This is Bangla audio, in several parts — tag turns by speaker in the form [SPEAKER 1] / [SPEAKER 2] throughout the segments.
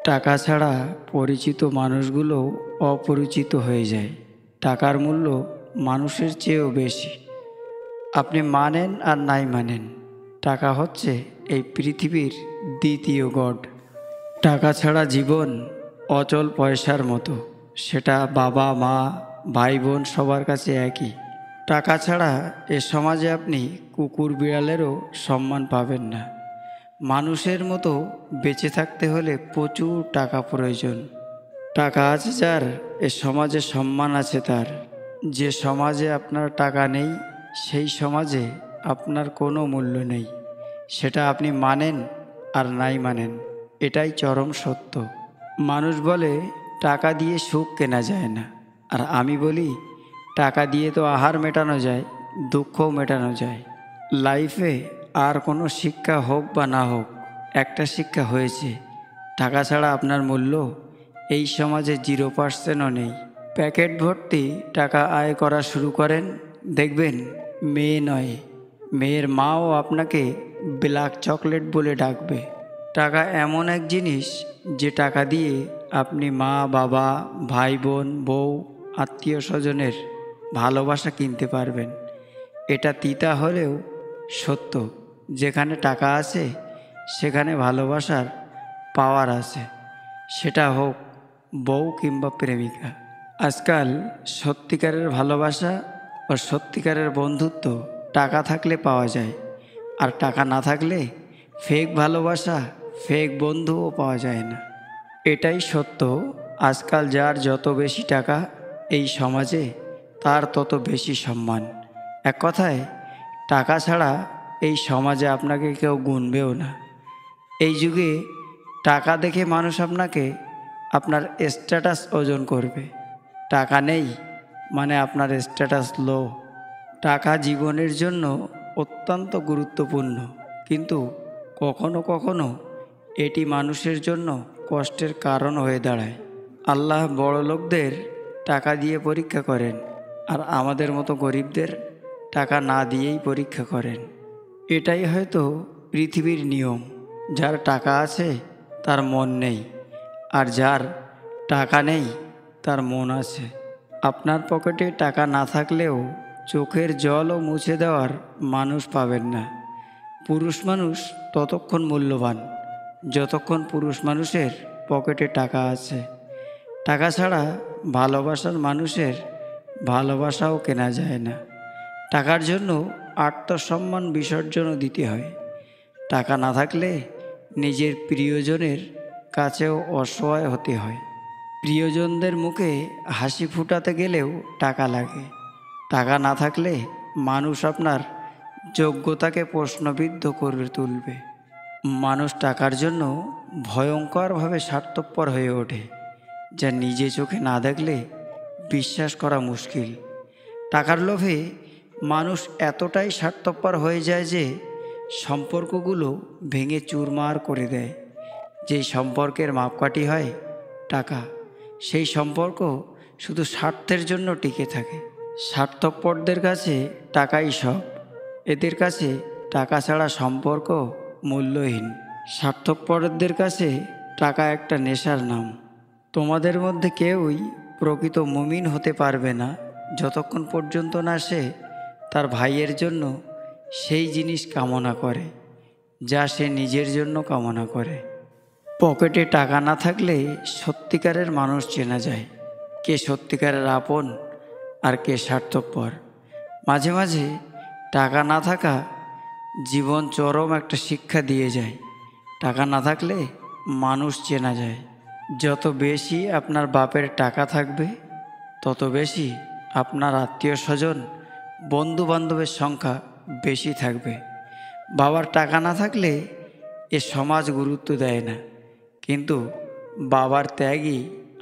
[SPEAKER 1] টাকা ছাড়া পরিচিত মানুষগুলো অপরিচিত হয়ে যায়। টাকার মূল্য মানুষের চেয়েও বেশি। আপনি মানেন আর নাই মানেন, টাকা হচ্ছে এই পৃথিবীর দ্বিতীয় গড। টাকা ছাড়া জীবন অচল পয়সার মতো। সেটা বাবা মা ভাই বোন সবার কাছে একই। টাকা ছাড়া এ সমাজে আপনি কুকুর বিড়ালেরও সম্মান পাবেন না। মানুষের মতো বেঁচে থাকতে হলে প্রচুর টাকা প্রয়োজন। টাকা আছে যার, এ সমাজে সম্মান আছে তার। যে সমাজে আপনার টাকা নেই, সেই সমাজে আপনার কোনো মূল্য নেই। সেটা আপনি মানেন আর নাই মানেন, এটাই চরম সত্য। মানুষ বলে টাকা দিয়ে সুখ কেনা যায় না, আর আমি বলি টাকা দিয়ে তো আহার মেটানো যায়, দুঃখও মেটানো যায়। লাইফে আর কোনো শিক্ষা হোক বা না হোক, একটা শিক্ষা হয়েছে, টাকা ছাড়া আপনার মূল্য এই সমাজে 0%ও নেই। প্যাকেট ভর্তি টাকা আয় করা শুরু করেন, দেখবেন মেয়ে নয়, মেয়ের মাও আপনাকে ব্ল্যাক চকলেট বলে ডাকবে। টাকা এমন এক জিনিস, যে টাকা দিয়ে আপনি মা বাবা ভাই বোন বউ আত্মীয় স্বজনের ভালোবাসা কিনতে পারবেন। এটা তিতা হলেও সত্য। যেখানে টাকা আছে সেখানে ভালোবাসার পাওয়ার আছে, সেটা হোক বউ কিংবা প্রেমিকা। আজকাল সত্যিকারের ভালোবাসা ও সত্যিকারের বন্ধুত্ব টাকা থাকলে পাওয়া যায়, আর টাকা না থাকলে ফেক ভালোবাসা ফেক বন্ধুও পাওয়া যায় না। এটাই সত্য। আজকাল যার যত বেশি টাকা এই সমাজে, তার তত বেশি সম্মান। এক কথায়, টাকা ছাড়া এই সমাজে আপনাকে কেউ গুনবেও না। এই যুগে টাকা দেখে মানুষ আপনাকে আপনার স্ট্যাটাস ওজন করবে। টাকা নেই মানে আপনার স্ট্যাটাস লো। টাকা জীবনের জন্য অত্যন্ত গুরুত্বপূর্ণ, কিন্তু কখনো কখনো এটি মানুষের জন্য কষ্টের কারণ হয়ে দাঁড়ায়। আল্লাহ বড় লোকদের টাকা দিয়ে পরীক্ষা করেন, আর আমাদের মতো গরিবদের টাকা না দিয়েই পরীক্ষা করেন। এটাই হয়তো পৃথিবীর নিয়ম। যার টাকা আছে তার মন নেই, আর যার টাকা নেই তার মন আছে। আপনার পকেটে টাকা না থাকলেও চোখের জলও মুছে দেওয়ার মানুষ পাবেন না। পুরুষ মানুষ ততক্ষণ মূল্যবান যতক্ষণ পুরুষ মানুষের পকেটে টাকা আছে। টাকা ছাড়া ভালোবাসার মানুষের ভালোবাসাও কেনা যায় না। টাকার জন্য আত্মসম্মান বিসর্জনও দিতে হয়। টাকা না থাকলে নিজের প্রিয়জনের কাছেও অসহায় হতে হয়। প্রিয়জনদের মুখে হাসি ফুটাতে গেলেও টাকা লাগে। টাকা না থাকলে মানুষ আপনার যোগ্যতাকে প্রশ্নবিদ্ধ করে তুলবে। মানুষ টাকার জন্য ভয়ঙ্করভাবে স্বার্থপর হয়ে ওঠে, যা নিজে চোখে না দেখলে বিশ্বাস করা মুশকিল। টাকার লোভে মানুষ এতটাই স্বার্থপর হয়ে যায় যে সম্পর্কগুলো ভেঙে চুরমার করে দেয়। যেই সম্পর্কের মাপকাঠি হয় টাকা, সেই সম্পর্ক শুধু স্বার্থের জন্য টিকে থাকে। স্বার্থপরদের কাছে টাকাই সব। এদের কাছে টাকা ছাড়া সম্পর্ক মূল্যহীন। স্বার্থপরদের কাছে টাকা একটা নেশার নাম। তোমাদের মধ্যে কেউই প্রকৃত মুমিন হতে পারবে না যতক্ষণ পর্যন্ত না সে তার ভাইয়ের জন্য সেই জিনিস কামনা করে যা সে নিজের জন্য কামনা করে। পকেটে টাকা না থাকলে সত্যিকারের মানুষ চেনা যায়, কে সত্যিকারের আপন আর কে স্বার্থপর। মাঝে মাঝে টাকা না থাকা জীবন চরম একটা শিক্ষা দিয়ে যায়। টাকা না থাকলে মানুষ চেনা যায়। যত বেশি আপনার বাপের টাকা থাকবে, তত বেশি আপনার আত্মীয় স্বজন বন্ধু বান্ধবের সংখ্যা বেশি থাকবে। বাবার টাকা না থাকলে এ সমাজ গুরুত্ব দেয় না, কিন্তু বাবার ত্যাগই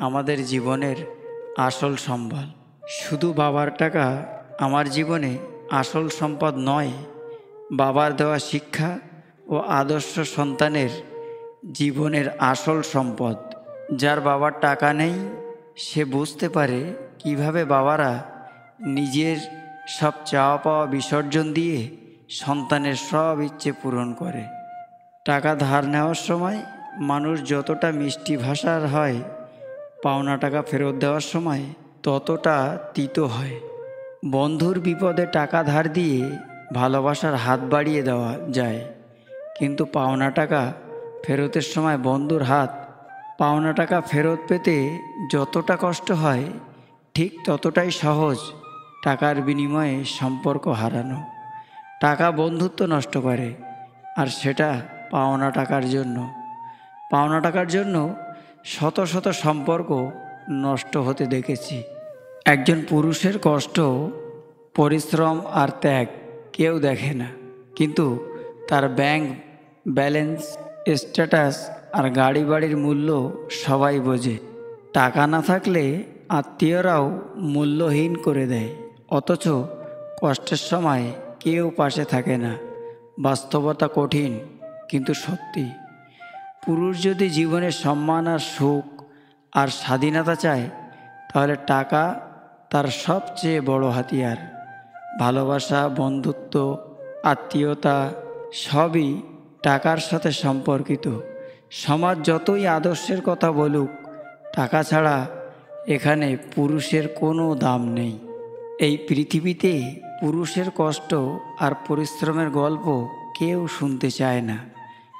[SPEAKER 1] আমাদের জীবনের আসল সম্বল। শুধু বাবার টাকা আমার জীবনে আসল সম্পদ নয়, বাবার দেওয়া শিক্ষা ও আদর্শ সন্তানের জীবনের আসল সম্পদ। যার বাবার টাকা নেই সে বুঝতে পারে কিভাবে বাবারা নিজের সব চাওয়া পাওয়া বিসর্জন দিয়ে সন্তানের সব ইচ্ছে পূরণ করে। টাকা ধার নেওয়ার সময় মানুষ যতটা মিষ্টি ভাষার হয়, পাওনা টাকা ফেরত দেওয়ার সময় ততটা তিতো হয়। বন্ধুর বিপদে টাকা ধার দিয়ে ভালোবাসার হাত বাড়িয়ে দেওয়া যায়, কিন্তু পাওনা টাকা ফেরতের সময় বন্ধুর হাত পাওনা টাকা ফেরত পেতে যতটা কষ্ট হয়, ঠিক ততটাই সহজ টাকার বিনিময়ে সম্পর্ক হারানো। টাকা বন্ধুত্ব নষ্ট করে, আর সেটা পাওনা টাকার জন্য। পাওনা টাকার জন্য শত শত সম্পর্ক নষ্ট হতে দেখেছি। একজন পুরুষের কষ্ট, পরিশ্রম আর ত্যাগ কেউ দেখে না, কিন্তু তার ব্যাংক ব্যালেন্স, স্ট্যাটাস আর গাড়ি বাড়ির মূল্য সবাই বোঝে। টাকা না থাকলে আত্মীয়রাও মূল্যহীন করে দেয়, অথচ কষ্টের সময় কেউ পাশে থাকে না। বাস্তবতা কঠিন, কিন্তু সত্যি। পুরুষ যদি জীবনে সম্মান আর সুখ আর স্বাধীনতা চায়, তাহলে টাকা তার সবচেয়ে বড় হাতিয়ার। ভালোবাসা, বন্ধুত্ব, আত্মীয়তা সবই টাকার সাথে সম্পর্কিত। সমাজ যতই আদর্শের কথা বলুক, টাকা ছাড়া এখানে পুরুষের কোনো দাম নেই। এই পৃথিবীতে পুরুষের কষ্ট আর পরিশ্রমের গল্প কেউ শুনতে চায় না,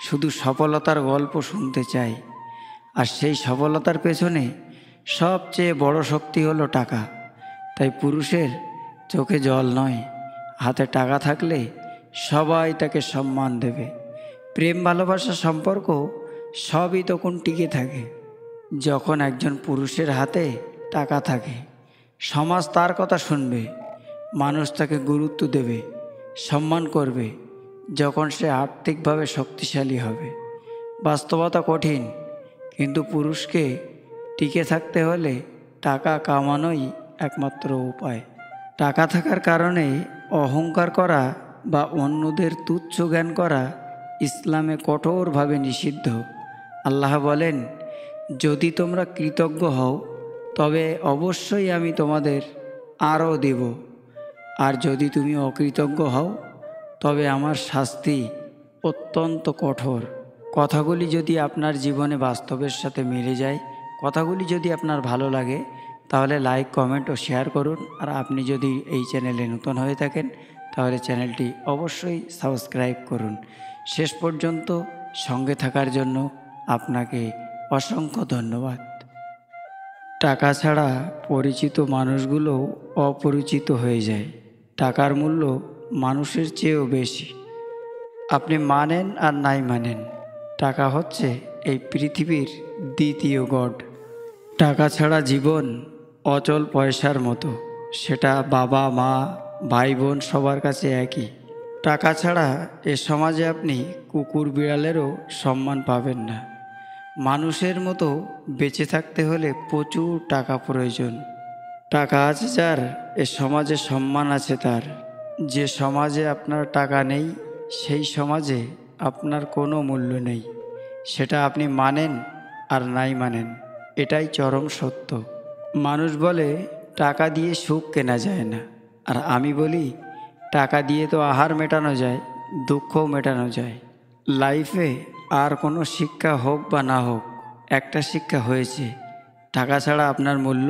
[SPEAKER 1] শুধু সফলতার গল্প শুনতে চায়। আর সেই সফলতার পেছনে সবচেয়ে বড় শক্তি হলো টাকা। তাই পুরুষের চোখে জল নয়, হাতে টাকা থাকলে সবাই তাকে সম্মান দেবে। প্রেম, ভালোবাসা, সম্পর্ক সবই তখন টিকে থাকে যখন একজন পুরুষের হাতে টাকা থাকে। সমাজ তার কথা শুনবে, মানুষ তাকে গুরুত্ব দেবে, সম্মান করবে যখন সে আর্থিকভাবে শক্তিশালী হবে। বাস্তবতা কঠিন, কিন্তু পুরুষকে টিকে থাকতে হলে টাকা কামানোই একমাত্র উপায়। টাকা থাকার কারণে অহংকার করা বা অন্যদের তুচ্ছ জ্ঞান করা ইসলামে কঠোরভাবে নিষিদ্ধ। আল্লাহ বলেন, যদি তোমরা কৃতজ্ঞ হও তবে অবশ্যই আমি তোমাদের আরও দেব, আর যদি তুমি অকৃতজ্ঞ হও তবে আমার শাস্তি অত্যন্ত কঠোর। কথাগুলি যদি আপনার জীবনে বাস্তবের সাথে মিলে যায়, কথাগুলি যদি আপনার ভালো লাগে, তাহলে লাইক, কমেন্ট ও শেয়ার করুন। আর আপনি যদি এই চ্যানেলে নতুন হয়ে থাকেন, তাহলে চ্যানেলটি অবশ্যই সাবস্ক্রাইব করুন। শেষ পর্যন্ত সঙ্গে থাকার জন্য আপনাকে অসংখ্য ধন্যবাদ। টাকা ছাড়া পরিচিত মানুষগুলো অপরিচিত হয়ে যায়। টাকার মূল্য মানুষের চেয়েও বেশি। আপনি মানেন আর নাই মানেন, টাকা হচ্ছে এই পৃথিবীর দ্বিতীয় গড। টাকা ছাড়া জীবন অচল পয়সার মতো, সেটা বাবা, মা, ভাই, বোন সবার কাছে একই। টাকা ছাড়া এ সমাজে আপনি কুকুর বিড়ালেরও সম্মান পাবেন না। মানুষের মতো বেঁচে থাকতে হলে প্রচুর টাকা প্রয়োজন। টাকা আছে যার, এ সমাজে সম্মান আছে তার। যে সমাজে আপনার টাকা নেই, সেই সমাজে আপনার কোনো মূল্য নেই। সেটা আপনি মানেন আর নাই মানেন, এটাই চরম সত্য। মানুষ বলে টাকা দিয়ে সুখ কেনা যায় না, আর আমি বলি টাকা দিয়ে তো আহার মেটানো যায়, দুঃখও মেটানো যায়। লাইফে আর কোনো শিক্ষা হোক বা না হোক, একটা শিক্ষা হয়েছে, টাকা ছাড়া আপনার মূল্য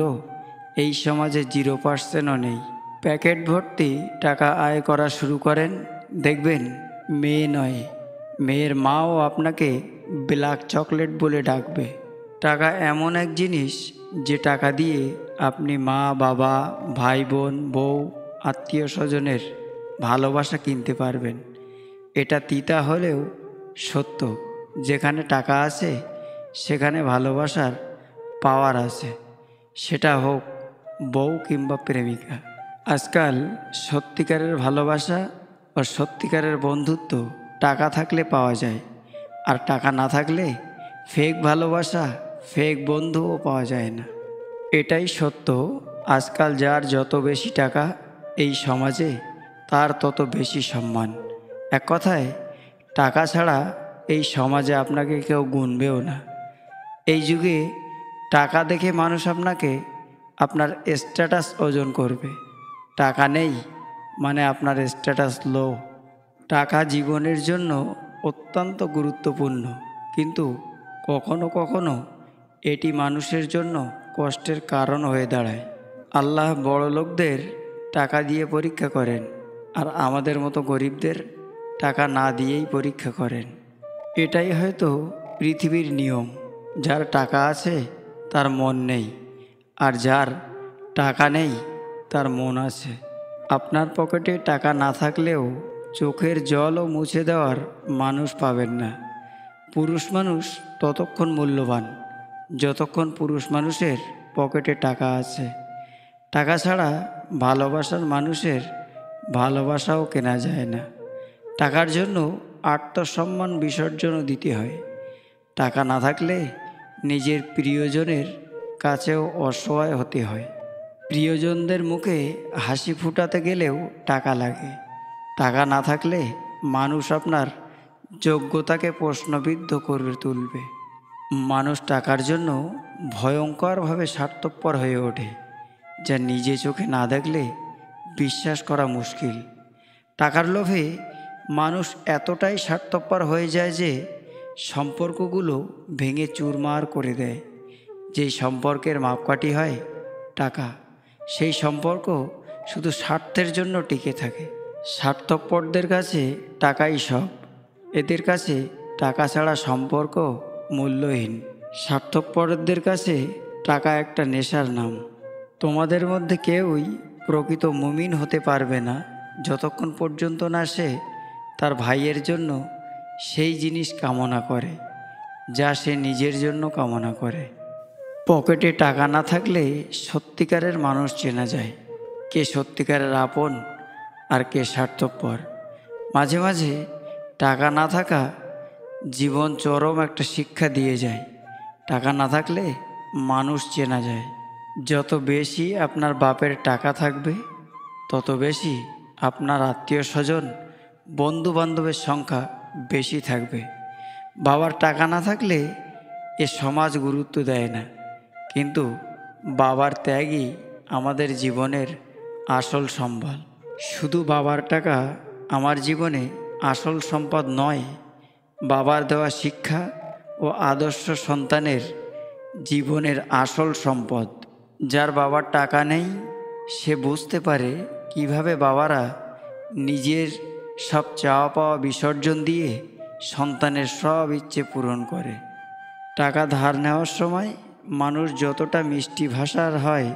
[SPEAKER 1] এই সমাজে 0%ও নেই। প্যাকেট ভর্তি টাকা আয় করা শুরু করেন, দেখবেন মেয়ে নয়, মেয়ের মাও আপনাকে ব্ল্যাক চকলেট বলে ডাকবে। টাকা এমন এক জিনিস, যে টাকা দিয়ে আপনি মা, বাবা, ভাই, বোন, বউ, আত্মীয় স্বজনের ভালোবাসা কিনতে পারবেন। এটা তিতা হলেও সত্য। যেখানে টাকা আছে সেখানে ভালোবাসার পাওয়ার আছে, সেটা হোক বউ কিংবা প্রেমিকা। আজকাল সত্যিকারের ভালোবাসা ও সত্যিকারের বন্ধুত্ব টাকা থাকলে পাওয়া যায়, আর টাকা না থাকলে ফেক ভালোবাসা, ফেক বন্ধুও পাওয়া যায় না। এটাই সত্য। আজকাল যার যত বেশি টাকা এই সমাজে, তার তত বেশি সম্মান। এক কথায়, টাকা ছাড়া এই সমাজে আপনাকে কেউ গুনবেও না। এই যুগে টাকা দেখে মানুষ আপনাকে আপনার স্ট্যাটাস ওজন করবে। টাকা নেই মানে আপনার স্ট্যাটাস লো। টাকা জীবনের জন্য অত্যন্ত গুরুত্বপূর্ণ, কিন্তু কখনো কখনো এটি মানুষের জন্য কষ্টের কারণ হয়ে দাঁড়ায়। আল্লাহ বড় লোকদের টাকা দিয়ে পরীক্ষা করেন, আর আমাদের মতো গরিবদের টাকা না দিয়েই পরীক্ষা করেন। এটাই হয়তো পৃথিবীর নিয়ম। যার টাকা আছে তার মন নেই, আর যার টাকা নেই তার মন আছে। আপনার পকেটে টাকা না থাকলেও চোখের জলও মুছে দেওয়ার মানুষ পাবেন না। পুরুষ মানুষ ততক্ষণ মূল্যবান যতক্ষণ পুরুষ মানুষের পকেটে টাকা আছে। টাকা ছাড়া ভালোবাসার মানুষের ভালোবাসাও কেনা যায় না। টাকার জন্য আত্মসম্মান বিসর্জনও দিতে হয়। টাকা না থাকলে নিজের প্রিয়জনের কাছেও অসহায় হতে হয়। প্রিয়জনদের মুখে হাসি ফুটাতে গেলেও টাকা লাগে। টাকা না থাকলে মানুষ আপনার যোগ্যতাকে প্রশ্নবিদ্ধ করে তুলবে। মানুষ টাকার জন্য ভয়ঙ্করভাবে স্বার্থপর হয়ে ওঠে, যা নিজে চোখে না দেখলে বিশ্বাস করা মুশকিল। টাকার লোভে মানুষ এতটাই স্বার্থপর হয়ে যায় যে সম্পর্কগুলো ভেঙে চুরমার করে দেয়। যেই সম্পর্কের মাপকাঠি হয় টাকা, সেই সম্পর্ক শুধু স্বার্থের জন্য টিকে থাকে। স্বার্থপরদের কাছে টাকাই সব। এদের কাছে টাকা ছাড়া সম্পর্ক মূল্যহীন। স্বার্থপরদের কাছে টাকা একটা নেশার নাম। তোমাদের মধ্যে কেউই প্রকৃত মুমিন হতে পারবে না যতক্ষণ পর্যন্ত না সে তার ভাইয়ের জন্য সেই জিনিস কামনা করে যা সে নিজের জন্য কামনা করে। পকেটে টাকা না থাকলে সত্যিকারের মানুষ চেনা যায়, কে সত্যিকারের আপন আর কে স্বার্থপর। মাঝে মাঝে টাকা না থাকা জীবন চরম একটা শিক্ষা দিয়ে যায়। টাকা না থাকলে মানুষ চেনা যায়। যত বেশি আপনার বাপের টাকা থাকবে তত বেশি আপনার আত্মীয় স্বজন বন্ধু বান্ধবের সংখ্যা বেশি থাকবে। বাবার টাকা না থাকলে এ সমাজ গুরুত্ব দেয় না, কিন্তু বাবার ত্যাগই আমাদের জীবনের আসল সম্বল। শুধু বাবার টাকা আমার জীবনে আসল সম্পদ নয়, বাবার দেওয়া শিক্ষা ও আদর্শ সন্তানের জীবনের আসল সম্পদ। যার বাবার টাকা নেই সে বুঝতে পারে কিভাবে বাবারা নিজের সব চাওয়া পাওয়া বিসর্জন দিয়ে সন্তানের সব ইচ্ছে পূরণ করে। টাকা ধার নেওয়ার সময় মানুষ যতটা মিষ্টি ভাষার হয়,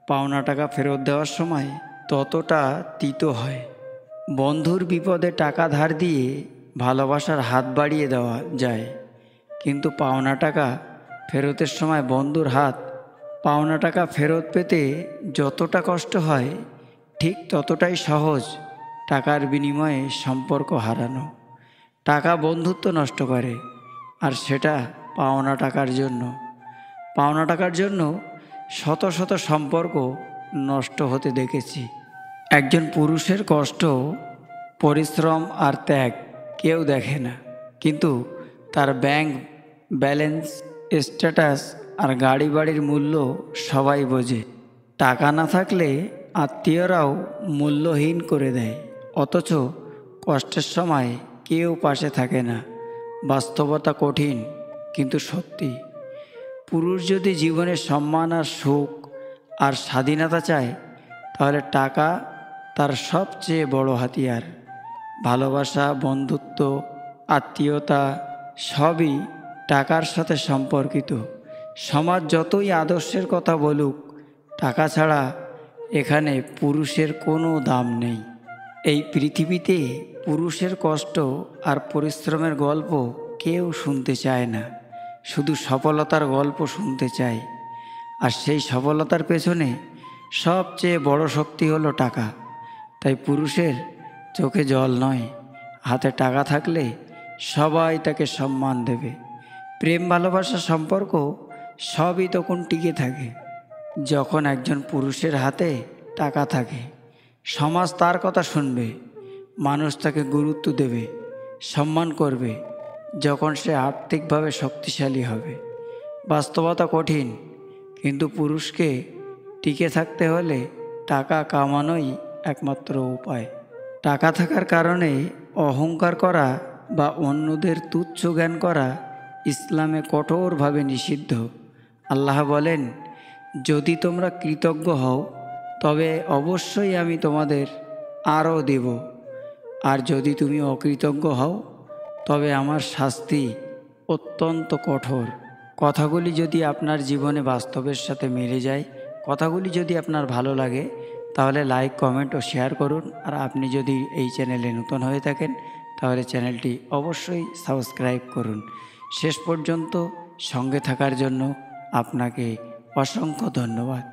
[SPEAKER 1] পাওনা টাকা ফেরত দেওয়ার সময় ততটা তিতো হয়। বন্ধুর বিপদে টাকা ধার দিয়ে ভালোবাসার হাত বাড়িয়ে দেওয়া যায়, কিন্তু পাওনা টাকা ফেরতের সময় বন্ধুর হাত পাওনা টাকা ফেরত পেতে যতটা কষ্ট হয়, ঠিক ততটাই সহজ টাকার বিনিময়ে সম্পর্ক হারানো। টাকা বন্ধুত্ব নষ্ট করে, আর সেটা পাওনা টাকার জন্য। পাওনা টাকার জন্য শত শত সম্পর্ক নষ্ট হতে দেখেছি। একজন পুরুষের কষ্ট, পরিশ্রম আর ত্যাগ কেউ দেখে না, কিন্তু তার ব্যাংক ব্যালেন্স, স্ট্যাটাস আর গাড়ি বাড়ির মূল্য সবাই বোঝে। টাকা না থাকলে আত্মীয়রাও মূল্যহীন করে দেয়, অথচ কষ্টের সময় কেউ পাশে থাকে না। বাস্তবতা কঠিন কিন্তু সত্যি। পুরুষ যদি জীবনে সম্মান আর সুখ আর স্বাধীনতা চায়, তাহলে টাকা তার সবচেয়ে বড় হাতিয়ার। ভালোবাসা, বন্ধুত্ব, আত্মীয়তা সবই টাকার সাথে সম্পর্কিত। সমাজ যতই আদর্শের কথা বলুক, টাকা ছাড়া এখানে পুরুষের কোনো দাম নেই। এই পৃথিবীতে পুরুষের কষ্ট আর পরিশ্রমের গল্প কেউ শুনতে চায় না, শুধু সফলতার গল্প শুনতে চায়। আর সেই সফলতার পেছনে সবচেয়ে বড় শক্তি হলো টাকা। তাই পুরুষের চোখে জল নয়, হাতে টাকা থাকলে সবাই তাকে সম্মান দেবে। প্রেম, ভালোবাসা, সম্পর্ক সবই তখন টিকে থাকে যখন একজন পুরুষের হাতে টাকা থাকে। সমাজ তার কথা শুনবে, মানুষ তাকে গুরুত্ব দেবে, সম্মান করবে যখন সে আর্থিকভাবে শক্তিশালী হবে। বাস্তবতা কঠিন, কিন্তু পুরুষকে টিকে থাকতে হলে টাকা কামানোই একমাত্র উপায়। টাকা থাকার কারণে অহংকার করা বা অন্যদের তুচ্ছ জ্ঞান করা ইসলামে কঠোরভাবে নিষিদ্ধ। আল্লাহ বলেন, যদি তোমরা কৃতজ্ঞ হও তবে অবশ্যই আমি তোমাদের আরও দেব, আর যদি তুমি অকৃতজ্ঞ হও তবে আমার শাস্তি অত্যন্ত কঠোর। কথাগুলি যদি আপনার জীবনে বাস্তবের সাথে মিলে যায়, কথাগুলি যদি আপনার ভালো লাগে, তাহলে লাইক, কমেন্ট ও শেয়ার করুন। আর আপনি যদি এই চ্যানেলে নতুন হয়ে থাকেন তাহলে চ্যানেলটি অবশ্যই সাবস্ক্রাইব করুন। শেষ পর্যন্ত সঙ্গে থাকার জন্য আপনাকে অসংখ্য ধন্যবাদ।